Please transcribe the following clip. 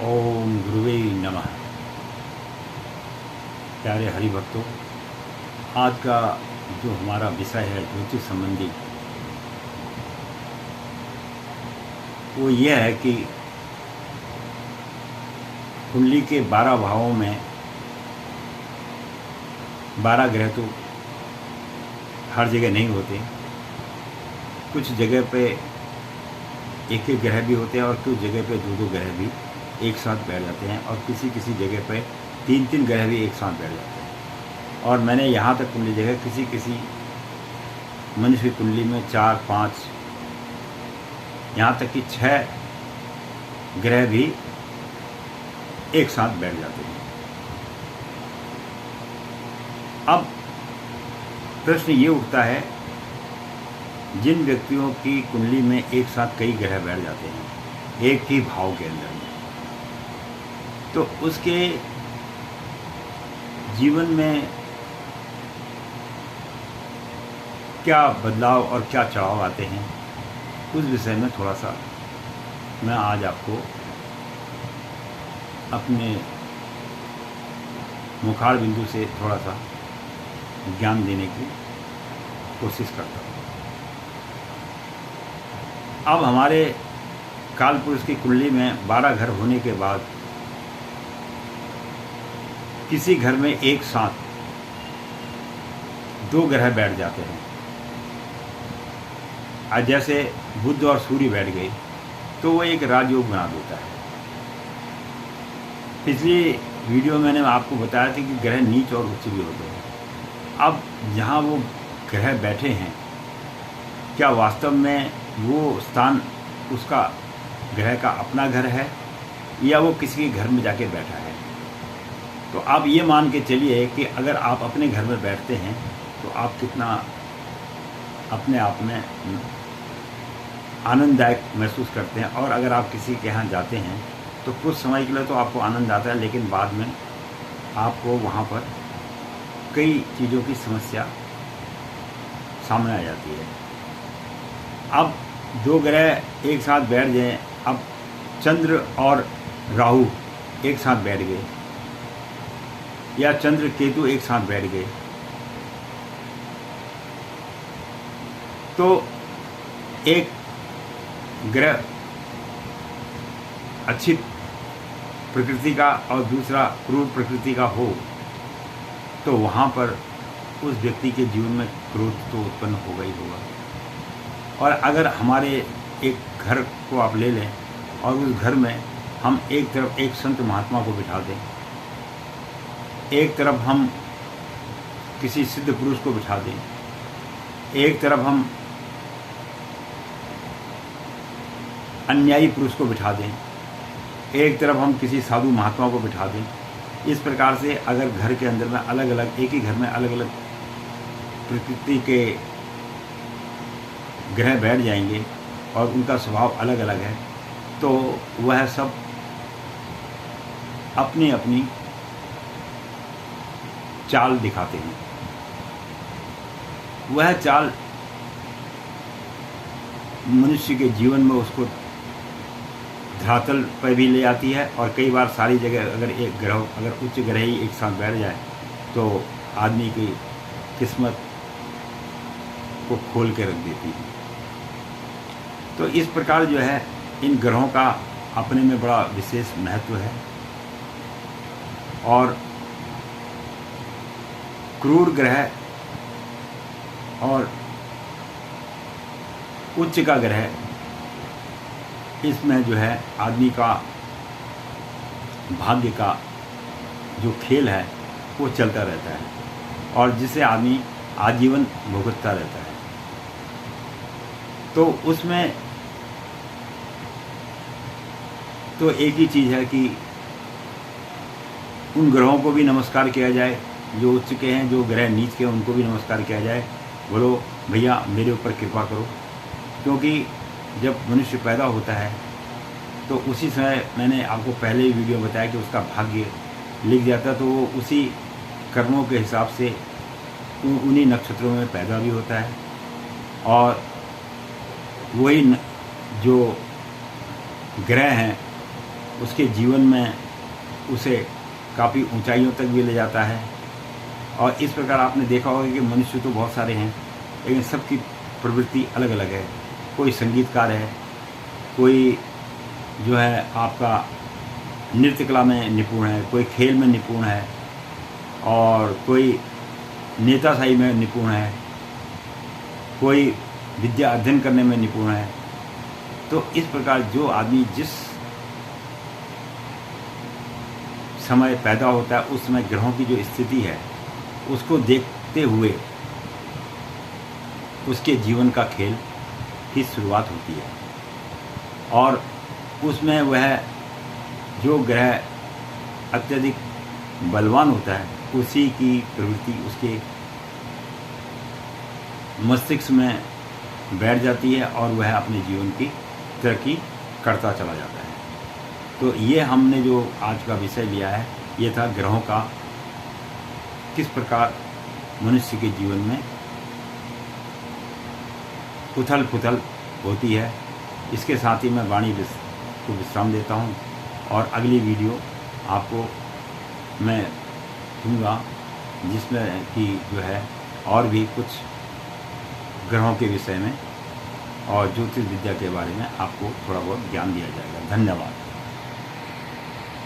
ओम गुरुवे नमः। प्यारे हरि भक्तों, आज का जो हमारा विषय है ज्योतिष संबंधी, वो ये है कि कुंडली के 12 भावों में 12 ग्रह तो हर जगह नहीं होते। कुछ जगह पे एक एक ग्रह भी होते हैं और कुछ जगह पे दो दो ग्रह भी एक साथ बैठ जाते हैं और किसी किसी जगह पे तीन तीन ग्रह भी एक साथ बैठ जाते हैं। और मैंने यहाँ तक कुंडली जगह किसी किसी मनुष्य की कुंडली में 4, 5, यहाँ तक कि 6 ग्रह भी एक साथ बैठ जाते हैं। अब प्रश्न ये उठता है, जिन व्यक्तियों की कुंडली में एक साथ कई ग्रह बैठ जाते हैं एक ही भाव के अंदर में, तो उसके जीवन में क्या बदलाव और क्या चढ़ाव आते हैं, उस विषय में थोड़ा सा मैं आज आपको अपने मुखार बिंदु से थोड़ा सा ज्ञान देने की कोशिश करता हूँ। अब हमारे काल पुरुष की कुंडली में 12 घर होने के बाद किसी घर में एक साथ 2 ग्रह बैठ जाते हैं। आज जैसे बुध और सूर्य बैठ गए तो वो एक राजयोग बना देता है। पिछली वीडियो में मैंने आपको बताया था कि ग्रह नीच और उच्च भी होते हैं। अब जहाँ वो ग्रह बैठे हैं, क्या वास्तव में वो स्थान उसका ग्रह का अपना घर है या वो किसी के घर में जाके बैठा है? तो आप ये मान के चलिए कि अगर आप अपने घर में बैठते हैं तो आप कितना अपने आप में आनंददायक महसूस करते हैं। और अगर आप किसी के यहाँ जाते हैं तो कुछ समय के लिए तो आपको आनंद आता है, लेकिन बाद में आपको वहाँ पर कई चीज़ों की समस्या सामने आ जाती है। अब 2 ग्रह एक साथ बैठ जाएं, अब चंद्र और राहु एक साथ बैठ गए या चंद्र केतु एक साथ बैठ गए, तो एक ग्रह अच्छी प्रकृति का और दूसरा क्रूर प्रकृति का हो तो वहाँ पर उस व्यक्ति के जीवन में क्रोध तो उत्पन्न होगा ही होगा। और अगर हमारे एक घर को आप ले लें और उस घर में हम एक तरफ एक संत महात्मा को बिठा दें, एक तरफ हम किसी सिद्ध पुरुष को बिठा दें, एक तरफ हम अन्यायी पुरुष को बिठा दें, एक तरफ हम किसी साधु महात्मा को बिठा दें, इस प्रकार से अगर घर के अंदर में अलग अलग, एक ही घर में अलग अलग प्रकृति के ग्रह बैठ जाएंगे और उनका स्वभाव अलग अलग है, तो वह सब अपनी अपनी चाल दिखाते हैं। वह चाल मनुष्य के जीवन में उसको धरातल पर भी ले आती है और कई बार सारी जगह अगर एक ग्रह, अगर उच्च ग्रह ही एक साथ बैठ जाए तो आदमी की किस्मत को खोल के रख देती है। तो इस प्रकार जो है इन ग्रहों का अपने में बड़ा विशेष महत्व है। और क्रूर ग्रह और उच्च का ग्रह, इसमें जो है आदमी का भाग्य का जो खेल है वो चलता रहता है और जिसे आदमी आजीवन भुगतता रहता है। तो उसमें तो एक ही चीज़ है कि उन ग्रहों को भी नमस्कार किया जाए जो उच्च के हैं, जो ग्रह नीच के हैं उनको भी नमस्कार किया जाए। बोलो भैया मेरे ऊपर कृपा करो, क्योंकि जब मनुष्य पैदा होता है तो उसी समय मैंने आपको पहले ही वीडियो बताया कि उसका भाग्य लिख जाता है, तो वो उसी कर्मों के हिसाब से उन्हीं नक्षत्रों में पैदा भी होता है और वही जो ग्रह हैं उसके जीवन में उसे काफ़ी ऊंचाइयों तक भी ले जाता है। और इस प्रकार आपने देखा होगा कि मनुष्य तो बहुत सारे हैं, लेकिन सबकी प्रवृत्ति अलग अलग है। कोई संगीतकार है, कोई जो है आपका नृत्य कला में निपुण है, कोई खेल में निपुण है, और कोई नेताशाही में निपुण है, कोई विद्या अध्ययन करने में निपुण है। तो इस प्रकार जो आदमी जिस समय पैदा होता है उस समय ग्रहों की जो स्थिति है उसको देखते हुए उसके जीवन का खेल की शुरुआत होती है। और उसमें वह जो ग्रह अत्यधिक बलवान होता है उसी की प्रवृत्ति उसके मस्तिष्क में बैठ जाती है और वह अपने जीवन की तरक्की करता चला जाता है। तो ये हमने जो आज का विषय लिया है ये था ग्रहों का किस प्रकार मनुष्य के जीवन में उथल पुथल होती है। इसके साथ ही मैं वाणी को विश्राम देता हूँ और अगली वीडियो आपको मैं दूँगा जिसमें कि जो है और भी कुछ ग्रहों के विषय में और ज्योतिष विद्या के बारे में आपको थोड़ा बहुत ज्ञान दिया जाएगा। धन्यवाद।